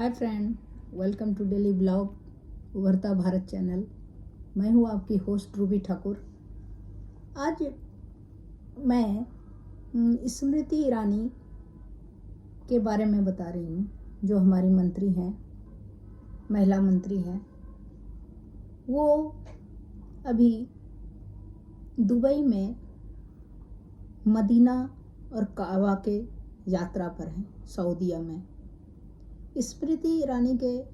Hi friend, welcome to daily blog Ubharta Bharat channel. मैं हूँ आपकी होस्ट रूबी ठाकुर। आज मैं स्मृति ईरानी के बारे में बता रही हूँ, जो हमारी मंत्री हैं, महिला मंत्री हैं। वो अभी दुबई में मदीना और काबा के यात्रा पर हैं, सऊदीया में। स्मृति ईरानी के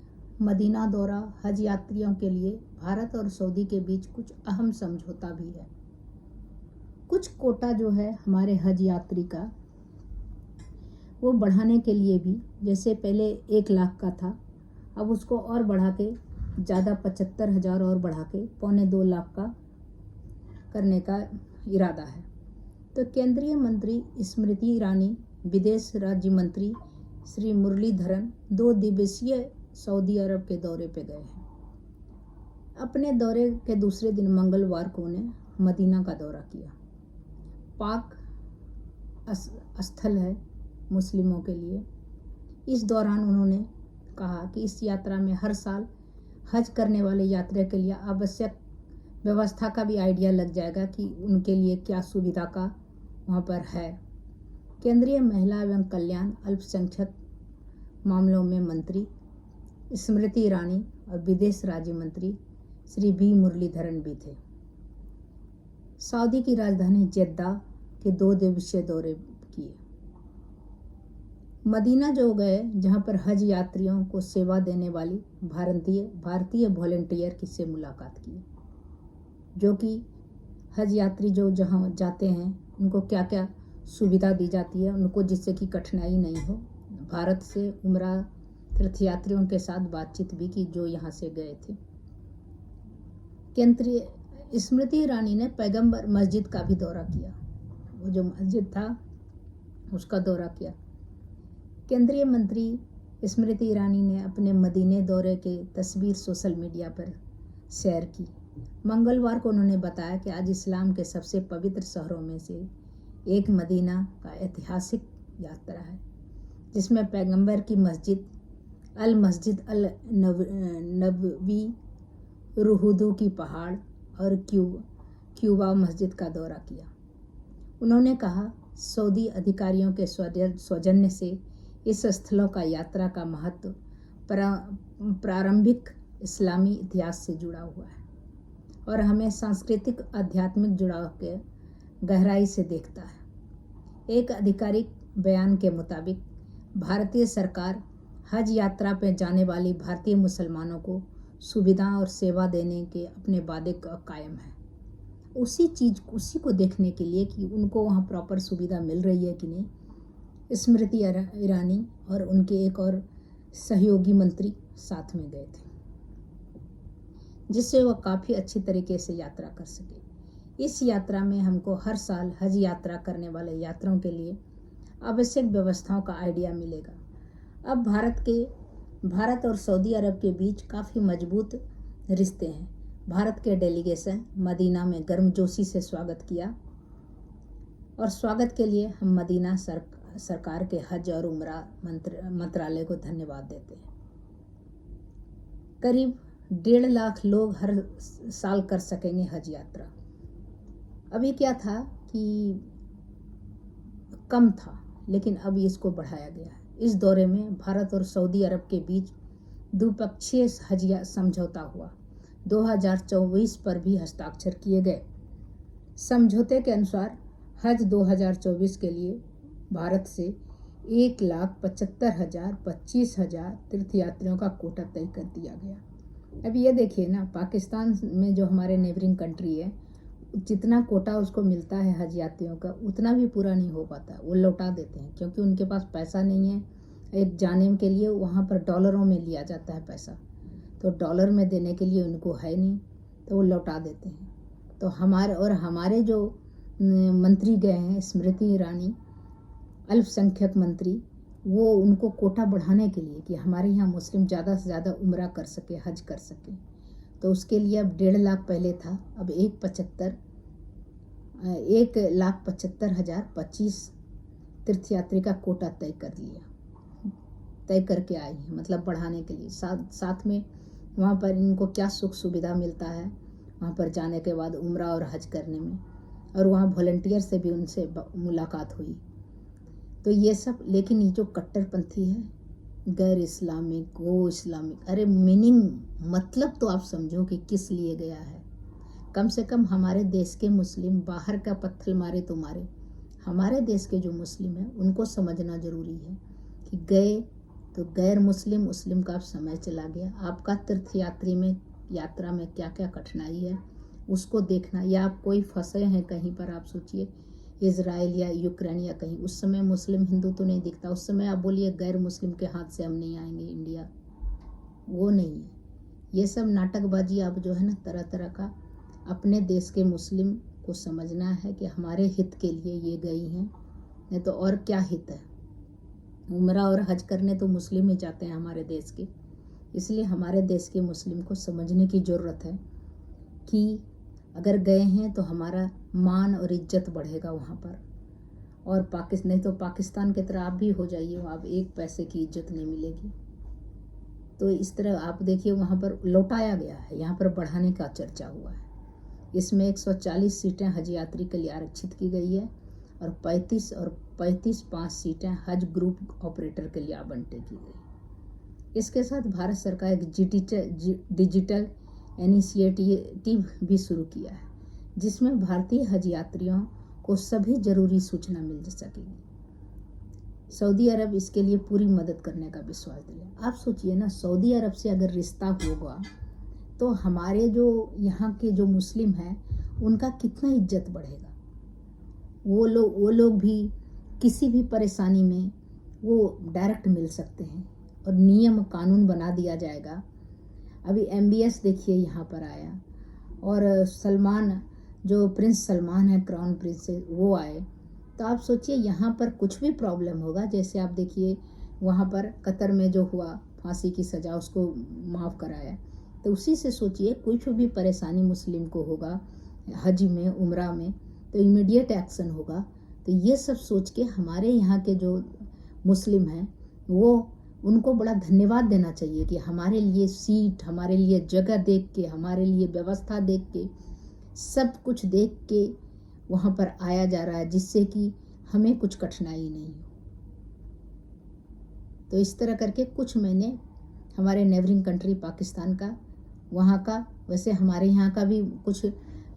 मदीना दौरा हज यात्रियों के लिए भारत और सऊदी के बीच कुछ अहम समझौता भी है। कुछ कोटा जो है हमारे हज यात्री का, वो बढ़ाने के लिए भी, जैसे पहले 1 लाख का था, अब उसको और बढ़ा के ज़्यादा 75,000 और बढ़ा के 1.25 लाख का करने का इरादा है। तो केंद्रीय मंत्री स्मृति ईरानी, विदेश राज्य मंत्री श्री मुरलीधरन 2 दिवसीय सऊदी अरब के दौरे पे गए हैं। अपने दौरे के दूसरे दिन मंगलवार को उन्हें मदीना का दौरा किया। पाक स्थल है मुस्लिमों के लिए। इस दौरान उन्होंने कहा कि इस यात्रा में हर साल हज करने वाले यात्री के लिए आवश्यक व्यवस्था का भी आइडिया लग जाएगा कि उनके लिए क्या सुविधा का वहाँ पर है। केंद्रीय महिला एवं कल्याण अल्पसंख्यक मामलों में मंत्री स्मृति ईरानी और विदेश राज्य मंत्री श्री बी मुरलीधरन भी थे। सऊदी की राजधानी जेद्दा के 2 दिवसीय दौरे किए। मदीना जो गए, जहां पर हज यात्रियों को सेवा देने वाली भारतीय वॉलंटियर की से मुलाकात की, जो कि हज यात्री जो जहां जाते हैं उनको क्या क्या सुविधा दी जाती है उनको, जिससे कि कठिनाई नहीं हो। भारत से उम्रा तीर्थयात्रियों के साथ बातचीत भी की जो यहाँ से गए थे। केंद्रीय स्मृति ईरानी ने पैगंबर मस्जिद का भी दौरा किया। वो जो मस्जिद था उसका दौरा किया। केंद्रीय मंत्री स्मृति ईरानी ने अपने मदीने दौरे के तस्वीर सोशल मीडिया पर शेयर की। मंगलवार को उन्होंने बताया कि आज इस्लाम के सबसे पवित्र शहरों में से एक मदीना का ऐतिहासिक यात्रा है, जिसमें पैगंबर की मस्जिद अल नबवी, रुहुदू की पहाड़ और क्यूबा मस्जिद का दौरा किया। उन्होंने कहा, सऊदी अधिकारियों के सौजन्य से इस स्थलों का यात्रा का महत्व प्रारंभिक इस्लामी इतिहास से जुड़ा हुआ है और हमें सांस्कृतिक आध्यात्मिक जुड़ाव के गहराई से देखता है। एक आधिकारिक बयान के मुताबिक भारतीय सरकार हज यात्रा पर जाने वाली भारतीय मुसलमानों को सुविधा और सेवा देने के अपने वादे का कायम है। उसी को देखने के लिए कि उनको वहाँ प्रॉपर सुविधा मिल रही है कि नहीं, स्मृति ईरानी और उनके एक और सहयोगी मंत्री साथ में गए थे, जिससे वह काफ़ी अच्छी तरीके से यात्रा कर सके। इस यात्रा में हमको हर साल हज यात्रा करने वाले यात्रियों के लिए आवश्यक व्यवस्थाओं का आइडिया मिलेगा। अब भारत और सऊदी अरब के बीच काफ़ी मजबूत रिश्ते हैं। भारत के डेलीगेशन मदीना में गर्मजोशी से स्वागत किया और स्वागत के लिए हम मदीना सरकार के हज और उम्रा मंत्रालय को धन्यवाद देते हैं। करीब 1.5 लाख लोग हर साल कर सकेंगे हज यात्रा। अभी क्या था कि कम था, लेकिन अब इसको बढ़ाया गया है। इस दौरे में भारत और सऊदी अरब के बीच द्विपक्षीय हज समझौता हुआ। 2024 पर भी हस्ताक्षर किए गए। समझौते के अनुसार हज 2024 के लिए भारत से 1,75,000 तीर्थयात्रियों का कोटा तय कर दिया गया। अब ये देखिए ना, पाकिस्तान में जो हमारे नेबरिंग कंट्री है, जितना कोटा उसको मिलता है हज यात्रियों का, उतना भी पूरा नहीं हो पाता। वो लौटा देते हैं क्योंकि उनके पास पैसा नहीं है। एक जाने के लिए वहाँ पर डॉलरों में लिया जाता है पैसा, तो डॉलर में देने के लिए उनको है नहीं, तो वो लौटा देते हैं। तो हमारे जो मंत्री गए हैं, स्मृति ईरानी अल्पसंख्यक मंत्री, वो उनको कोटा बढ़ाने के लिए कि हमारे यहाँ मुस्लिम ज़्यादा से ज़्यादा उम्रा कर सके, हज कर सके, तो उसके लिए अब 1.5 लाख पहले था, अब 1,75,025 तीर्थयात्री का कोटा तय कर लिया। तय करके आई हैं, मतलब बढ़ाने के लिए। साथ में वहाँ पर इनको क्या सुख सुविधा मिलता है वहाँ पर जाने के बाद उम्रा और हज करने में, और वहाँ वॉलंटियर से भी उनसे मुलाकात हुई। तो ये सब, लेकिन ये जो कट्टरपंथी है, गैर इस्लामिक, वो इस्लामिक, अरे मीनिंग, मतलब तो आप समझो कि किस लिए गया है। कम से कम हमारे देश के मुस्लिम, बाहर का पत्थर मारे तो मारे, हमारे देश के जो मुस्लिम हैं उनको समझना ज़रूरी है कि गए तो गैर मुस्लिम, मुस्लिम का समय चला गया। आपका तीर्थ यात्रा में क्या क्या कठिनाई है उसको देखना। या आप कोई फंसे हैं कहीं पर, आप सोचिए इज़राइल या यूक्रेन या कहीं, उस समय मुस्लिम हिंदू तो नहीं दिखता, उस समय आप बोलिए गैर मुस्लिम के हाथ से हम नहीं आएंगे इंडिया, वो नहीं है। ये सब नाटकबाजी आप जो है ना, तरह तरह का, अपने देश के मुस्लिम को समझना है कि हमारे हित के लिए ये गई हैं, नहीं तो और क्या हित है। उम्रा और हज करने तो मुस्लिम ही जाते हैं हमारे देश के, इसलिए हमारे देश के मुस्लिम को समझने की ज़रूरत है कि अगर गए हैं तो हमारा मान और इज्जत बढ़ेगा वहाँ पर, और नहीं तो पाकिस्तान की तरह आप भी हो जाइए, आप एक पैसे की इज्जत नहीं मिलेगी। तो इस तरह आप देखिए वहाँ पर लौटाया गया है, यहाँ पर बढ़ाने का चर्चा हुआ है। इसमें 140 सीटें हज यात्री के लिए आरक्षित की गई है, और 5 सीटें हज ग्रुप ऑपरेटर के लिए आवंटित की गई। इसके साथ भारत सरकार एक डिजिटल इनिशिएटिव भी शुरू किया है, जिसमें भारतीय हज यात्रियों को सभी जरूरी सूचना मिल सकेगी। सऊदी अरब इसके लिए पूरी मदद करने का विश्वास दिया। आप सोचिए ना, सऊदी अरब से अगर रिश्ता होगा तो हमारे जो यहाँ के जो मुस्लिम हैं उनका कितना इज्जत बढ़ेगा। वो लोग भी किसी भी परेशानी में वो डायरेक्ट मिल सकते हैं, और नियम कानून बना दिया जाएगा। अभी MBS देखिए यहाँ पर आया, और सलमान, जो प्रिंस सलमान है, क्राउन प्रिंस, वो आए। तो आप सोचिए यहाँ पर कुछ भी प्रॉब्लम होगा, जैसे आप देखिए वहाँ पर कतर में जो हुआ, फांसी की सज़ा उसको माफ़ कराया, तो उसी से सोचिए कुछ भी परेशानी मुस्लिम को होगा हज में, उम्रा में, तो इमीडिएट एक्शन होगा। तो ये सब सोच के हमारे यहाँ के जो मुस्लिम हैं वो, उनको बड़ा धन्यवाद देना चाहिए कि हमारे लिए सीट, हमारे लिए जगह देख के, हमारे लिए व्यवस्था देख के, सब कुछ देख के वहाँ पर आया जा रहा है, जिससे कि हमें कुछ कठिनाई नहीं हो। तो इस तरह करके कुछ मैंने हमारे नेबरिंग कंट्री पाकिस्तान का, वहाँ का, वैसे हमारे यहाँ का भी कुछ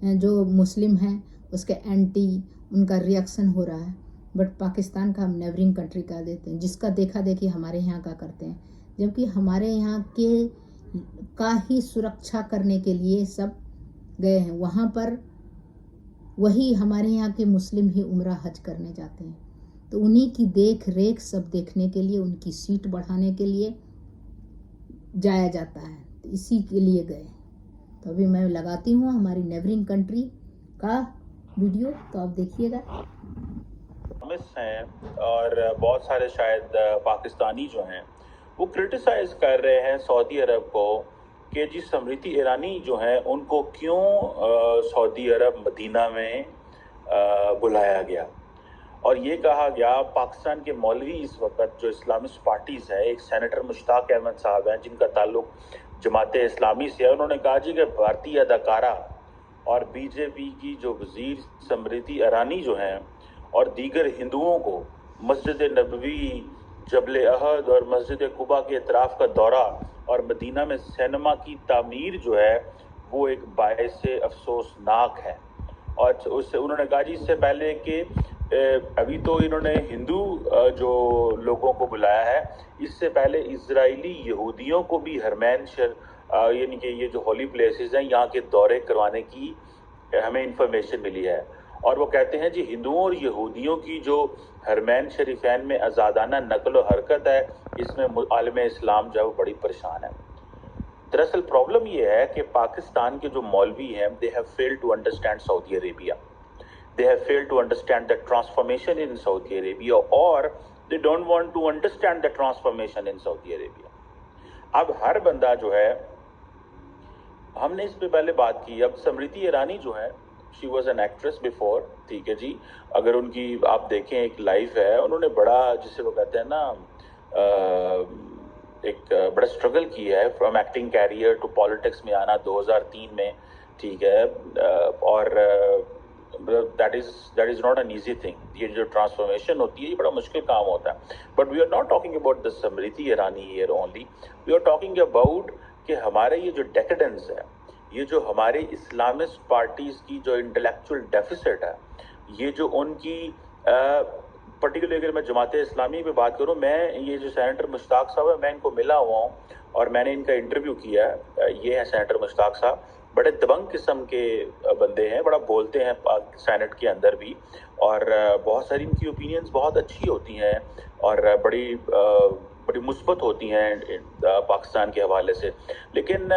जो मुस्लिम हैं उसके एंटी उनका रिएक्शन हो रहा है, बट पाकिस्तान का हम नेबरिंग कंट्री का देते हैं, जिसका देखा देखी हमारे यहाँ का करते हैं, जबकि हमारे यहाँ के का ही सुरक्षा करने के लिए सब गए हैं। वहाँ पर वही हमारे यहाँ के मुस्लिम ही उम्रा हज करने जाते हैं, तो उन्हीं की देख रेख सब देखने के लिए, उनकी सीट बढ़ाने के लिए जाया जाता है, तो इसी के लिए गए। तो अभी मैं लगाती हूँ हमारी नेबरिंग कंट्री का वीडियो, तो आप देखिएगा। हैं और बहुत सारे शायद पाकिस्तानी जो हैं वो क्रिटिसाइज कर रहे हैं सऊदी अरब को कि जी स्मृति ईरानी जो हैं उनको क्यों सऊदी अरब मदीना में बुलाया गया। और ये कहा गया, पाकिस्तान के मौलवी इस वक्त जो इस्लामिस्ट पार्टीज़ है, एक सेनेटर मुश्ताक अहमद साहब हैं जिनका ताल्लुक जमात इस्लामी से है, उन्होंने कहा जी कि भारतीय अदाकारा और बीजेपी की जो वजीर स्मृति ईरानी जो हैं और दीगर हिंदुओं को मस्जिद नबवी, जबल अहद और मस्जिद कुबा के इतराफ़ का दौरा और मदीना में सिनेमा की तामीर जो है वो एक बायस अफसोसनाक है। और उससे उन्होंने कहा जी इससे पहले कि अभी तो इन्होंने हिंदू जो लोगों को बुलाया है, इससे पहले इजरायली यहूदियों को भी हरमैन यानी कि ये जो होली प्लेसेस हैं यहाँ के दौरे करवाने की हमें इंफॉर्मेशन मिली है। और वो कहते हैं जी हिंदुओं और यहूदियों की जो हरमैन शरीफैन में आज़ादाना नकल व हरकत है, इसमें आलम इस्लाम जो है वो बड़ी परेशान है। दरअसल प्रॉब्लम ये है कि पाकिस्तान के जो मौलवी हैं, they have failed to understand Saudi Arabia, they have failed to understand the transformation in Saudi Arabia, or they don't want to understand the transformation in Saudi Arabia. अब हर बंदा जो है, हमने इस पे पहले बात की, अब स्मृति ईरानी जो है, she was an actress before, ठीक है जी, अगर उनकी आप देखें एक लाइफ है, उन्होंने बड़ा जिसे वो कहते हैं ना एक बड़ा स्ट्रगल किया है from acting career to politics में आना 2003 में, ठीक है। और that is not an easy thing. ये जो ट्रांसफॉर्मेशन होती है ये बड़ा मुश्किल काम होता है। But we are not talking about the Smriti Irani here only, we are talking about कि हमारे ये जो डेकेडेंस है, ये जो हमारे इस्लामिस्ट पार्टीज की जो इंटेलेक्चुअल डेफिसिट है, ये जो उनकी पर्टिकुलरली अगर मैं जमात इस्लामी पे बात करूं, मैं ये जो सेनेटर मुश्ताक साहब है, मैं इनको मिला हुआ हूँ और मैंने इनका इंटरव्यू किया है। ये है सेनेटर मुश्ताक साहब, बड़े दबंग किस्म के बंदे हैं, बड़ा बोलते हैं सेनेट के अंदर भी, और बहुत सारी इनकी ओपिनियंस बहुत अच्छी होती हैं और बड़ी मुस्बत होती हैं पाकिस्तान के हवाले से। लेकिन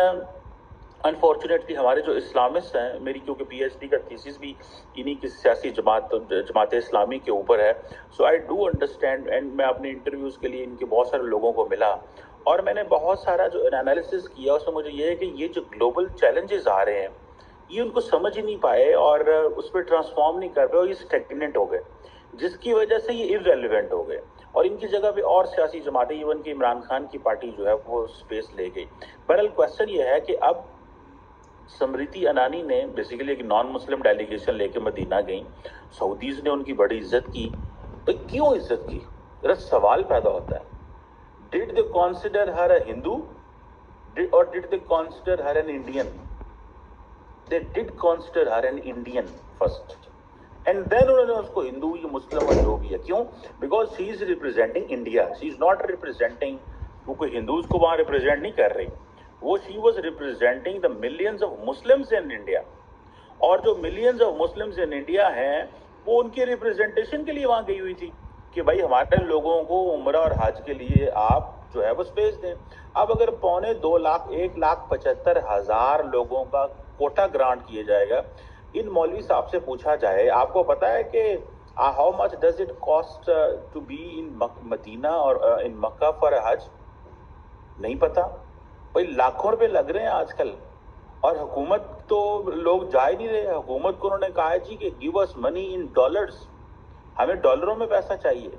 अनफॉर्चुनेटली हमारे जो इस्लामिस्ट हैं, मेरी क्योंकि पीएचडी का थीसिस भी इन्हीं की सियासी जमात इस्लामी के ऊपर है, सो आई डू अंडरस्टैंड। एंड मैं अपने इंटरव्यूज़ के लिए इनके बहुत सारे लोगों को मिला और मैंने बहुत सारा जो एनालिसिस किया, उसमें मुझे ये है कि ये जो ग्लोबल चैलेंजेस आ रहे हैं ये उनको समझ ही नहीं पाए और उस पर ट्रांसफॉर्म नहीं कर पाए और ये स्टेगनेंट हो गए, जिसकी वजह से ये इररेलेवेंट हो गए और इनकी जगह पे और सियासी जमातें, इवन कि इमरान खान की पार्टी जो है वो स्पेस ले गई। बहरहाल क्वेश्चन ये है कि अब स्मृति ईरानी ने बेसिकली एक नॉन मुस्लिम डेलीगेशन लेके मदीना गई, सऊदीज ने उनकी बड़ी इज्जत की, तो क्यों इज्जत की? जरा सवाल पैदा होता है, did they consider her a Hindu और did they consider her an Indian? They did consider her an Indian first, and then उन्होंने उसको हिंदू या मुस्लिम और जो भी है। क्यों? Because she is representing India, she is not representing, वो कोई हिंदूज को वहां रिप्रेजेंट नहीं कर रही, वो she was representing the millions of Muslims in India. और जो millions of Muslims in India हैं वो उनके रिप्रेजेंटेशन के लिए वहां गई हुई थी कि भाई हमारे लोगों को उम्रा और हज के लिए आप जो है वो स्पेस दें। अब अगर 2.25 लाख 1,75,000 लोगों का कोटा ग्रांट किया जाएगा, इन मौलवी साहब से पूछा जाए आपको पता है कि how much does it cost to be in Medina और इन मक्का फॉर हज? नहीं पता भाई, लाखों रुपए लग रहे हैं आजकल और हुकूमत तो लोग जा ही नहीं रहे। हुकूमत को उन्होंने कहा है जी कि give us money in dollars, हमें डॉलरों में पैसा चाहिए।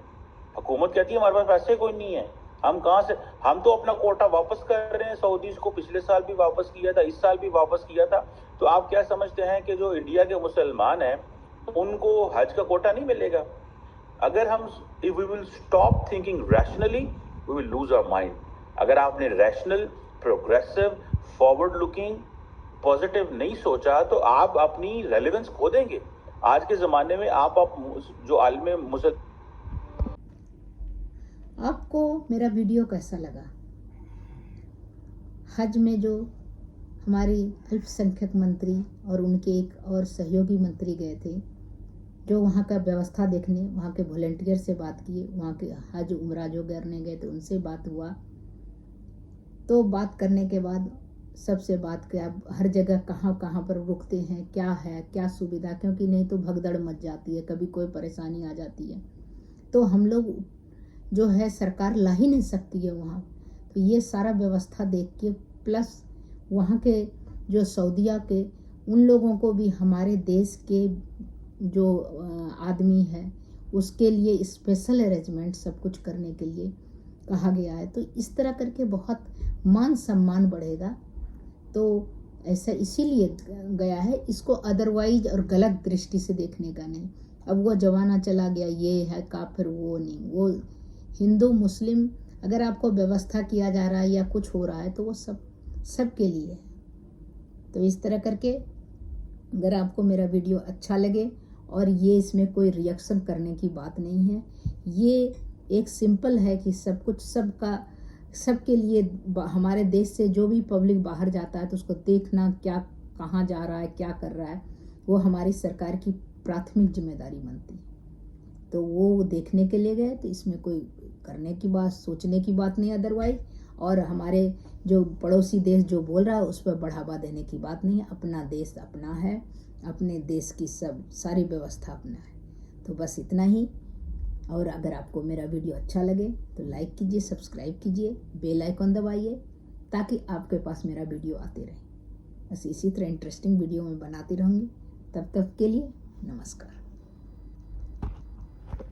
हुकूमत कहती है हमारे पास पैसे कोई नहीं है, हम कहाँ से, हम तो अपना कोटा वापस कर रहे हैं सऊदीज को, पिछले साल भी वापस किया था, इस साल भी वापस किया था। तो आप क्या समझते हैं कि जो इंडिया के मुसलमान हैं उनको हज का कोटा नहीं मिलेगा? अगर हम if we will stop thinking rationally we will lose our mind. अगर आपने rational, progressive, forward looking, positive नहीं सोचा तो आप अपनी रेलेवेंस खो देंगे। आज के ज़माने में आप जो आलिम मुसल। आपको मेरा वीडियो कैसा लगा? हज में जो हमारे अल्पसंख्यक मंत्री और उनके एक और सहयोगी मंत्री गए थे, जो वहाँ का व्यवस्था देखने, वहाँ के वॉलंटियर से बात किए, वहाँ के हज उम्रा जो करने गए थे उनसे बात हुआ। तो बात करने के बाद सबसे बात किया हर जगह कहाँ कहाँ पर रुकते हैं, क्या है, क्या सुविधा, क्योंकि नहीं तो भगदड़ मच जाती है, कभी कोई परेशानी आ जाती है तो हम लोग जो है सरकार ला ही नहीं सकती है वहाँ। तो ये सारा व्यवस्था देख के प्लस वहाँ के जो सऊदिया के उन लोगों को भी हमारे देश के जो आदमी है उसके लिए स्पेशल अरेंजमेंट सब कुछ करने के लिए कहा गया है। तो इस तरह करके बहुत मान सम्मान बढ़ेगा। तो ऐसा इसीलिए गया है, इसको अदरवाइज और गलत दृष्टि से देखने का नहीं। अब वो जमाना चला गया, ये है काफिर, वो नहीं, वो हिंदू मुस्लिम अगर आपको व्यवस्था किया जा रहा है या कुछ हो रहा है तो वो सब के लिए है। तो इस तरह करके अगर आपको मेरा वीडियो अच्छा लगे, और ये इसमें कोई रिएक्शन करने की बात नहीं है, ये एक सिंपल है कि सब कुछ सबके लिए हमारे देश से जो भी पब्लिक बाहर जाता है तो उसको देखना क्या कहाँ जा रहा है, क्या कर रहा है, वो हमारी सरकार की प्राथमिक जिम्मेदारी बनती है। तो वो देखने के लिए गए, तो इसमें कोई करने की बात, सोचने की बात नहीं अदरवाइज। और हमारे जो पड़ोसी देश जो बोल रहा है उस पर बढ़ावा देने की बात नहीं है। अपना देश अपना है, अपने देश की सारी व्यवस्था अपना है। तो बस इतना ही। और अगर आपको मेरा वीडियो अच्छा लगे तो लाइक कीजिए, सब्सक्राइब कीजिए, बेल आइकन दबाइए ताकि आपके पास मेरा वीडियो आते रहे। बस इसी तरह इंटरेस्टिंग वीडियो मैं बनाती रहूँगी। तब तक के लिए नमस्कार।